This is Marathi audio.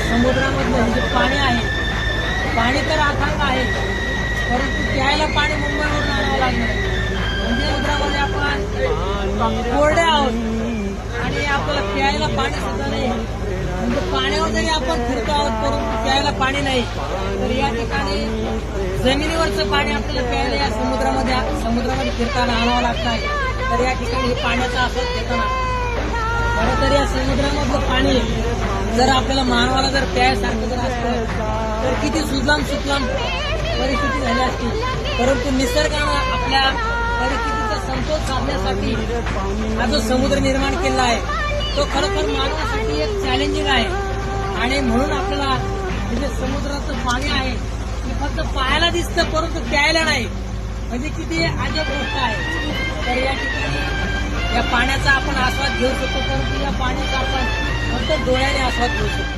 समुद्रामधलं हे जे पाणी आहे, पाणी तर अथांग आहे, परंतु प्यायला पाणी मुंबईवरून आणावं लागणार. म्हणजे समुद्रामध्ये आपण कोरडे आहोत आणि आपल्याला प्यायला पाणी सुद्धा नाही. म्हणजे पाण्यावर जरी आपण फिरतो आहोत परंतु प्यायला पाणी नाही. तर या ठिकाणी जमिनीवरचं पाणी आपल्याला प्यायला या समुद्रामध्ये फिरताना आणावं लागत आहे. तर या ठिकाणी पाण्याचा आस्वाद घेताना खरं तर या समुद्रामधलं पाणी जर आपल्याला मानवाला जर प्यायसारखं जर असतं तर किती सुजलाम सुफलाम परिस्थिती झाली असती. परंतु निसर्गानं आपल्या परिस्थितीचा समतोल साधण्यासाठी हा जो समुद्र निर्माण केला आहे तो खरोखर मानवासाठी एक चॅलेंजिंग आहे. आणि म्हणून आपल्याला हे जे समुद्राचं पाणी आहे ते फक्त पाहायला दिसतं परंतु प्यायला नाही. म्हणजे किती अजब गोष्ट आहे. तर या ठिकाणी या पाण्याचा आपण आस्वाद घेऊ शकतो परंतु या पाण्याचा आपण फक्त डोळ्याने आस्वाद घेऊ शकतो.